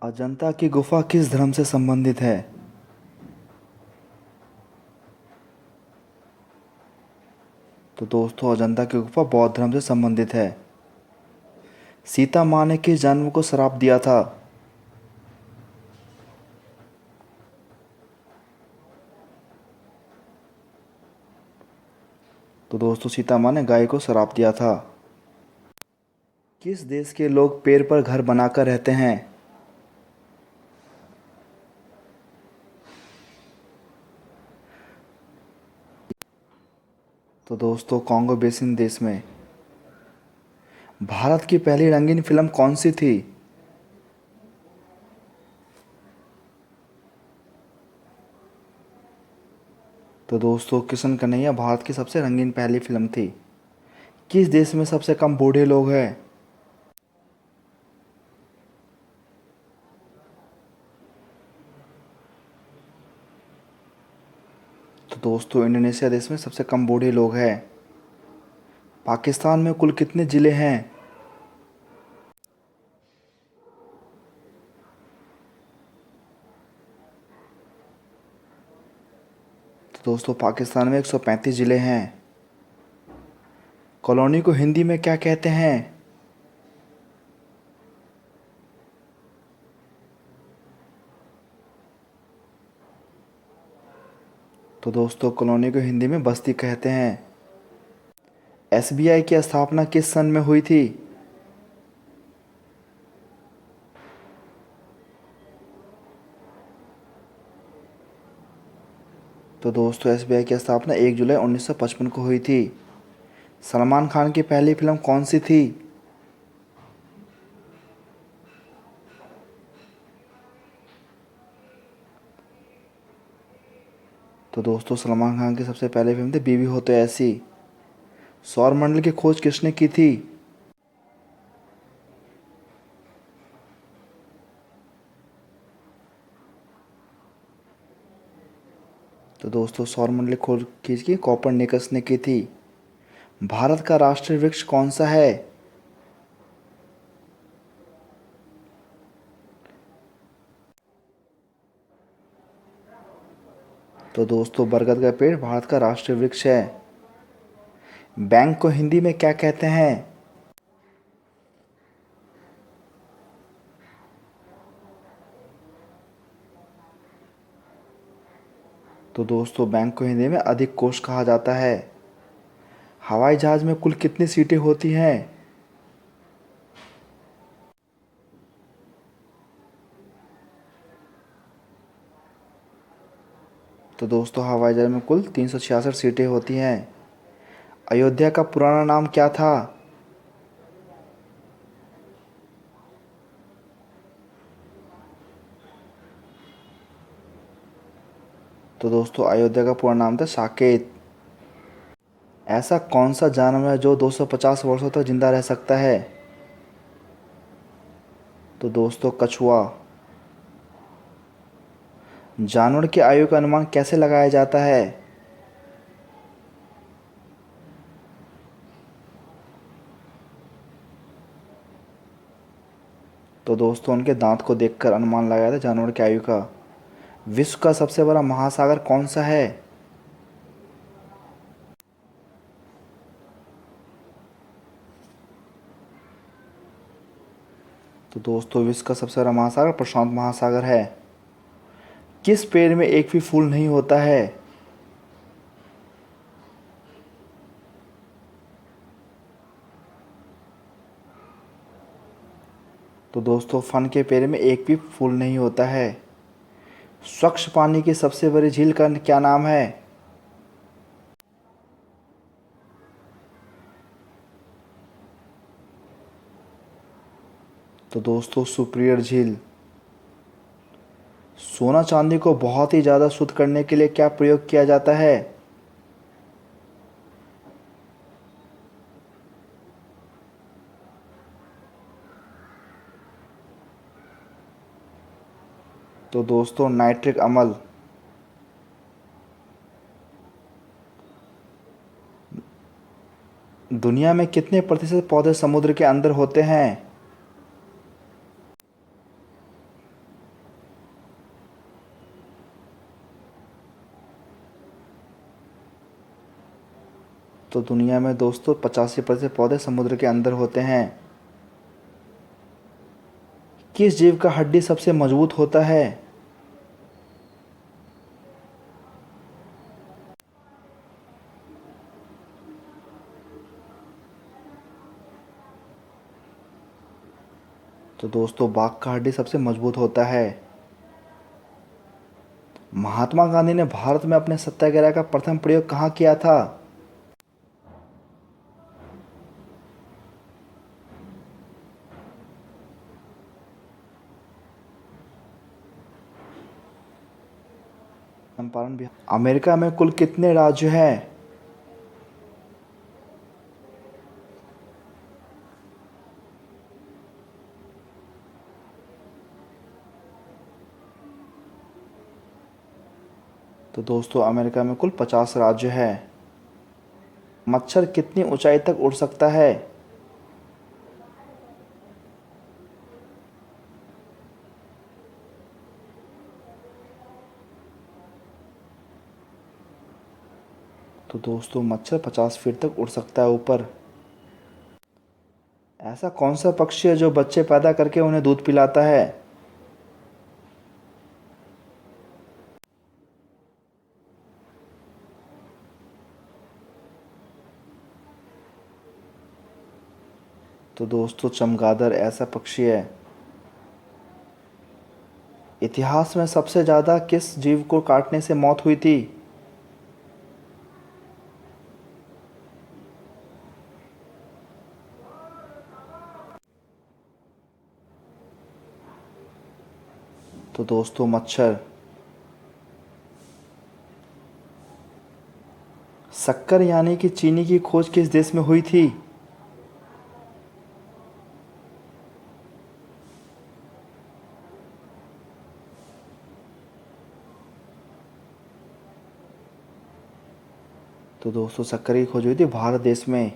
अजंता की गुफा किस धर्म से संबंधित है? तो दोस्तों, अजंता की गुफा बौद्ध धर्म से संबंधित है। सीता माँ ने किस जानवर को श्राप दिया था? तो दोस्तों, सीता माँ ने गाय को श्राप दिया था। किस देश के लोग पेड़ पर घर बनाकर रहते हैं? तो दोस्तों, कॉन्गो बेसिन देश में। भारत की पहली रंगीन फिल्म कौन सी थी? तो दोस्तों, किशन कन्हैया भारत की सबसे रंगीन पहली फिल्म थी। किस देश में सबसे कम बूढ़े लोग हैं? तो दोस्तों, इंडोनेशिया देश में सबसे कम बूढ़े लोग हैं। पाकिस्तान में कुल कितने ज़िले हैं? तो दोस्तों, पाकिस्तान में 135 ज़िले हैं। कॉलोनी को हिंदी में क्या कहते हैं? तो दोस्तों, कॉलोनी को हिंदी में बस्ती कहते हैं। एसबीआई की स्थापना किस सन में हुई थी? तो दोस्तों, एसबीआई की स्थापना 1 जुलाई 1955 को हुई थी। सलमान खान की पहली फिल्म कौन सी थी? तो दोस्तों, सलमान खान की सबसे पहली फिल्म थी बीवी हो तो ऐसी। सौरमंडल की खोज किसने की थी? तो दोस्तों, सौरमंडल की खोज की कोपरनिकस ने की थी। भारत का राष्ट्रीय वृक्ष कौन सा है? तो दोस्तों, बरगद का पेड़ भारत का राष्ट्रीय वृक्ष है। बैंक को हिंदी में क्या कहते हैं? तो दोस्तों, बैंक को हिंदी में अधिक कोष कहा जाता है। हवाई जहाज़ में कुल कितनी सीटें होती हैं? तो दोस्तों, हवाई जहाज़ में कुल 366 सीटें होती हैं। अयोध्या का पुराना नाम क्या था? तो दोस्तों, अयोध्या का पूरा नाम था साकेत। ऐसा कौन सा जानवर है जो 250 वर्षों तक जिंदा रह सकता है? तो दोस्तों, कछुआ। जानवर की आयु का अनुमान कैसे लगाया जाता है? तो दोस्तों, उनके दांत को देखकर अनुमान लगाया था जानवर की आयु का। विश्व का सबसे बड़ा महासागर कौन सा है? तो दोस्तों, विश्व का सबसे बड़ा महासागर प्रशांत महासागर है। किस पेड़ में एक भी फूल नहीं होता है? तो दोस्तों, फन के पेड़ में एक भी फूल नहीं होता है। स्वच्छ पानी की सबसे बड़ी झील का क्या नाम है? तो दोस्तों, सुपीरियर झील। सोना चांदी को बहुत ही ज़्यादा शुद्ध करने के लिए क्या प्रयोग किया जाता है? तो दोस्तों, नाइट्रिक अम्ल। दुनिया में कितने प्रतिशत पौधे समुद्र के अंदर होते हैं? तो दुनिया में दोस्तों 85% पौधे समुद्र के अंदर होते हैं। किस जीव का हड्डी सबसे मजबूत होता है? तो दोस्तों बाघ का हड्डी सबसे मजबूत होता है। महात्मा गांधी ने भारत में अपने सत्याग्रह का प्रथम प्रयोग कहाँ किया था? चंपारण बिहार। अमेरिका में कुल कितने राज्य हैं? तो दोस्तों अमेरिका में कुल 50 राज्य हैं। मच्छर कितनी ऊंचाई तक उड़ सकता है? तो दोस्तों मच्छर 50 फीट तक उड़ सकता है ऊपर। ऐसा कौन सा पक्षी है जो बच्चे पैदा करके उन्हें दूध पिलाता है? तो दोस्तों चमगादड़ ऐसा पक्षी है। इतिहास में सबसे ज़्यादा किस जीव को काटने से मौत हुई थी? तो दोस्तों मच्छर। शक्कर यानी कि चीनी की खोज किस देश में हुई थी? तो दोस्तों शक्कर की खोज हुई थी भारत देश में।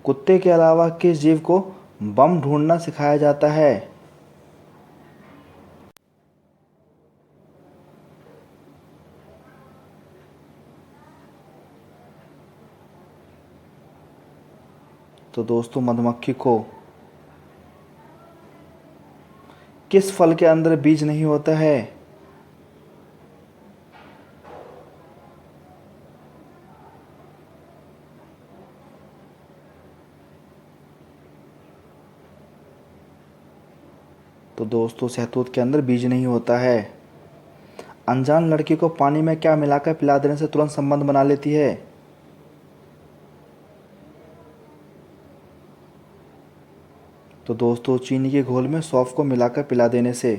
कुत्ते के अलावा किस जीव को बम ढूंढना सिखाया जाता है? तो दोस्तों मधुमक्खी को। किस फल के अंदर बीज नहीं होता है? तो दोस्तों शहतूत के अंदर बीज नहीं होता है। अनजान लड़की को पानी में क्या मिलाकर पिला देने से तुरंत संबंध बना लेती है? तो दोस्तों चीनी के घोल में सौंफ को मिलाकर पिला देने से।